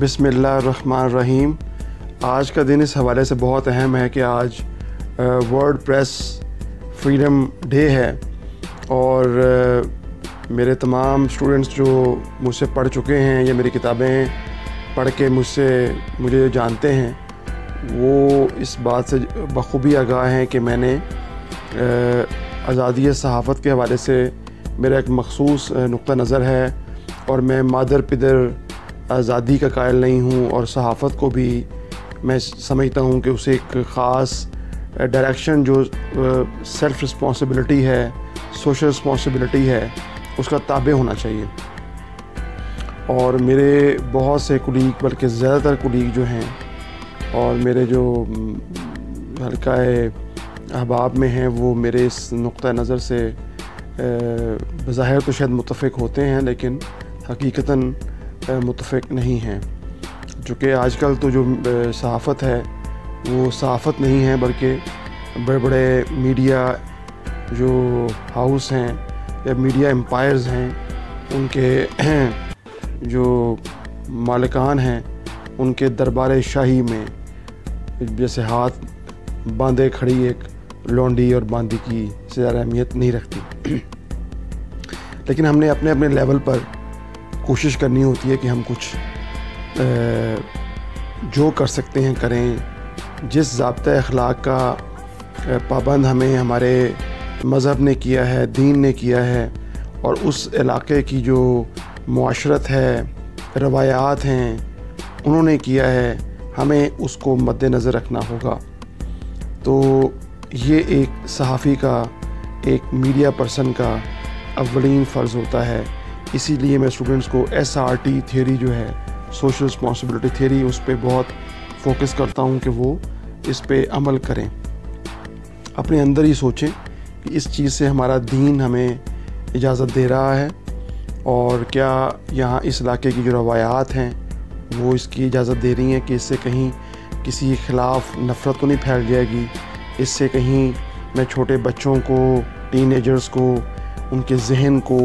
बिस्मिल्लाहिर्रहमानिर्रहीम। आज का दिन इस हवाले से बहुत अहम है कि आज वर्ल्ड प्रेस फ्रीडम डे है और मेरे तमाम स्टूडेंट्स जो मुझसे पढ़ चुके हैं या मेरी किताबें पढ़ के मुझे जानते हैं, वो इस बात से बखूबी आगाह हैं कि मैंने आज़ादी सहाफ़त के हवाले से मेरा एक मख़सूस नुक्ता नज़र है और मैं मादर पिदर आज़ादी का कायल नहीं हूँ और सहाफ़त को भी मैं समझता हूँ कि उसे एक ख़ास डायरेक्शन जो सेल्फ़ रिस्पॉन्सिबिलिटी है, सोशल रिस्पॉन्सिबिलिटी है, उसका ताबे होना चाहिए। और मेरे बहुत से कुलीग, बल्कि ज़्यादातर कुलीग जो हैं और मेरे जो हल्का अहबाब में हैं, वो मेरे इस नुक्ता नज़र से बज़ाहिर तो शायद मुत्तफ़िक होते हैं लेकिन हकीकतन मुत्तफ़िक नहीं हैं। चूँकि आजकल तो जो सहाफ़त है वो सहाफ़त नहीं है, बल्कि बड़े बड़े मीडिया जो हाउस हैं या मीडिया एम्पायर्स हैं, उनके जो मालिकान हैं, उनके दरबार शाही में जैसे हाथ बांधे खड़ी एक लौंडी और बांदी की से ज़्यादा अहमियत नहीं रखती। लेकिन हमने अपने अपने लेवल पर कोशिश करनी होती है कि हम कुछ जो कर सकते हैं करें। जिस ज़ाब्ता अखलाक का पाबंद हमें हमारे मज़हब ने किया है, दीन ने किया है, और उस इलाके की जो मुआशरत है, रवायात हैं, उन्होंने किया है, हमें उसको मद्देनज़र रखना होगा। तो ये एक सहाफ़ी का, एक मीडिया पर्सन का अव्वलीन फ़र्ज़ होता है। इसीलिए मैं स्टूडेंट्स को SRT थ्योरी जो है, सोशल रिस्पॉन्सिबिलिटी थ्योरी, उस पर बहुत फोकस करता हूँ कि वो इस पे अमल करें। अपने अंदर ही सोचें कि इस चीज़ से हमारा दीन हमें इजाज़त दे रहा है और क्या यहाँ इस इलाके की जो रवायात हैं वो इसकी इजाज़त दे रही हैं कि इससे कहीं किसी के ख़िलाफ़ नफ़रत तो नहीं फैल जाएगी, इससे कहीं मैं छोटे बच्चों को, टीनेजर्स को, उनके जहन को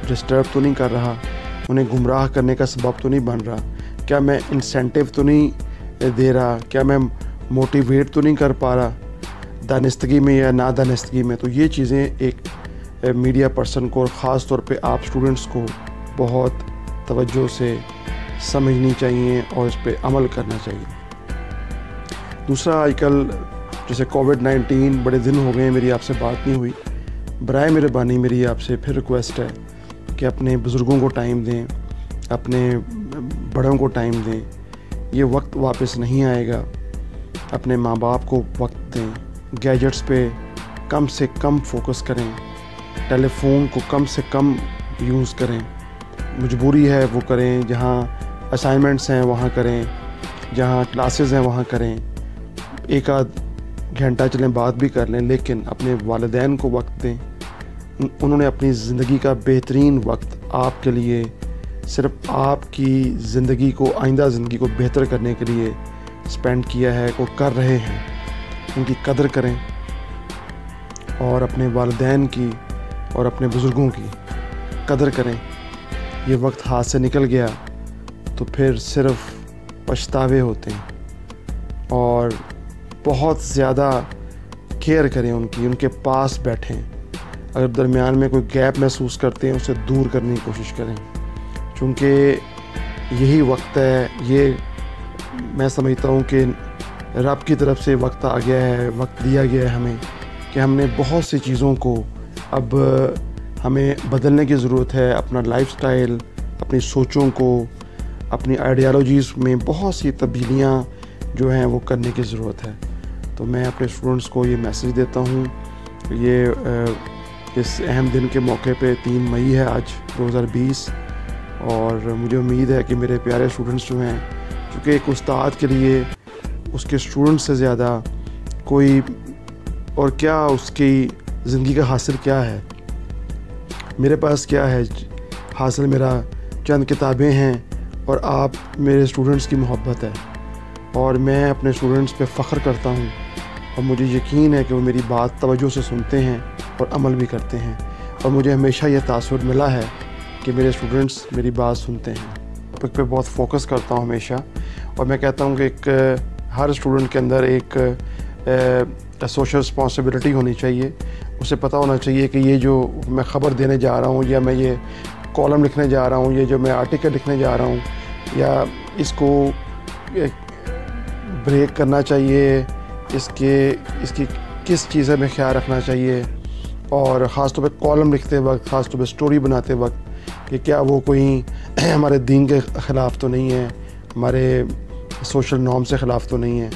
डिस्टर्ब तो नहीं कर रहा, उन्हें गुमराह करने का सबब तो नहीं बन रहा, क्या मैं इंसेंटिव तो नहीं दे रहा, क्या मैं मोटिवेट तो नहीं कर पा रहा दानिस्तगी में या ना दानिस्तगी में। तो ये चीज़ें एक मीडिया पर्सन को और ख़ास तौर पे आप स्टूडेंट्स को बहुत तवज्जो से समझनी चाहिए और इस पे अमल करना चाहिए। दूसरा, आजकल जैसे कोविड-19 बड़े दिन हो गए मेरी आपसे बात नहीं हुई, बराए मेहरबानी मेरी आपसे फिर रिक्वेस्ट है कि अपने बुज़ुर्गों को टाइम दें, अपने बड़ों को टाइम दें। ये वक्त वापस नहीं आएगा। अपने माँ बाप को वक्त दें, गैजेट्स पे कम से कम फोकस करें, टेलीफोन को कम से कम यूज़ करें, मजबूरी है वो करें, जहाँ असाइनमेंट्स हैं वहाँ करें, जहाँ क्लासेस हैं वहाँ करें, एक आध घंटा चलें बात भी कर लें, लेकिन अपने वालिदैन को वक्त दें। उन्होंने अपनी ज़िंदगी का बेहतरीन वक्त आपके लिए, सिर्फ आपकी ज़िंदगी को, आइंदा ज़िंदगी को बेहतर करने के लिए स्पेंड किया है, को कर रहे हैं। उनकी कदर करें और अपने वालिदैन की और अपने बुज़ुर्गों की कदर करें। ये वक्त हाथ से निकल गया तो फिर सिर्फ पछतावे होते हैं। और बहुत ज़्यादा केयर करें उनकी, उनके पास बैठें। अगर दरमियान में कोई गैप महसूस करते हैं उसे दूर करने की कोशिश करें, क्योंकि यही वक्त है। ये मैं समझता हूँ कि रब की तरफ से वक्त आ गया है, वक्त दिया गया है हमें कि हमने बहुत सी चीज़ों को अब हमें बदलने की ज़रूरत है। अपना लाइफस्टाइल, अपनी सोचों को, अपनी आइडियालॉजीज़ में बहुत सी तब्दीलियाँ जो हैं वो करने की ज़रूरत है। तो मैं अपने स्टूडेंट्स को ये मैसेज देता हूँ। ये इस अहम दिन के मौके पे 3 मई है आज 2020, और मुझे उम्मीद है कि मेरे प्यारे स्टूडेंट्स जो हैं, क्योंकि एक उस्ताद के लिए उसके स्टूडेंट्स से ज़्यादा कोई और क्या, उसकी ज़िंदगी का हासिल क्या है, मेरे पास क्या है हासिल, मेरा चंद किताबें हैं और आप मेरे स्टूडेंट्स की मोहब्बत है। और मैं अपने स्टूडेंट्स पे फ़ख्र करता हूँ और मुझे यकीन है कि वो मेरी बात तवज्जो से सुनते हैं और अमल भी करते हैं। और मुझे हमेशा यह तासुर मिला है कि मेरे स्टूडेंट्स मेरी बात सुनते हैं। टॉपिक पे बहुत फोकस करता हूँ हमेशा, और मैं कहता हूँ कि हर स्टूडेंट के अंदर एक सोशल रिस्पॉन्सिबिलिटी होनी चाहिए। उसे पता होना चाहिए कि ये जो मैं ख़बर देने जा रहा हूँ, या मैं ये कॉलम लिखने जा रहा हूँ, ये जो मैं आर्टिकल लिखने जा रहा हूँ, या इसको ब्रेक करना चाहिए, इसकी किस चीज़ में ख्याल रखना चाहिए, और ख़ास तौर पे कॉलम लिखते वक्त, ख़ास तौर पे स्टोरी बनाते वक्त, कि क्या वो कोई हमारे दीन के ख़िलाफ़ तो नहीं है, हमारे सोशल नॉर्म से ख़िलाफ़ तो नहीं है।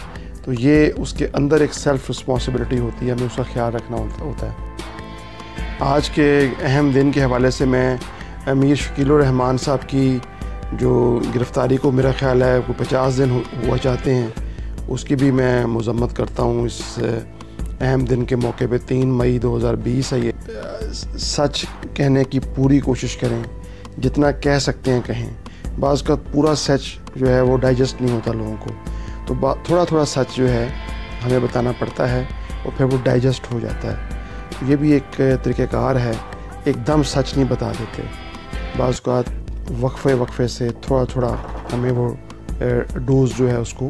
तो ये उसके अंदर एक सेल्फ़ रिस्पॉन्सिबिलिटी होती है, हमें उसका ख्याल रखना होता है। आज के अहम दिन के हवाले से मैं अमीर शकीलुर रहमान साहब की जो गिरफ़्तारी को मेरा ख़्याल है वो 50 दिन हुआ चाहते हैं, उसकी भी मैं मज़म्मत करता हूँ। इस अहम दिन के मौके पे 3 मई 2020 है ये। सच कहने की पूरी कोशिश करें, जितना कह सकते हैं कहें। बाज़ का पूरा सच जो है वो डाइजेस्ट नहीं होता लोगों को, तो थोड़ा थोड़ा सच जो है हमें बताना पड़ता है, और फिर वो डाइजेस्ट हो जाता है। तो ये भी एक तरीक़ेकार है, एकदम सच नहीं बता देते। बाज़ का वक्फ़े से थोड़ा थोड़ा हमें वो डोज़ जो है उसको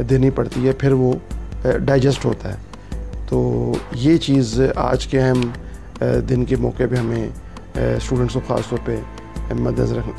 देनी पड़ती है, फिर वो डाइजेस्ट होता है। तो ये चीज़ आज के अहम दिन के मौके पे हमें स्टूडेंट्स को ख़ास तौर पे मद्देनज़र रखना।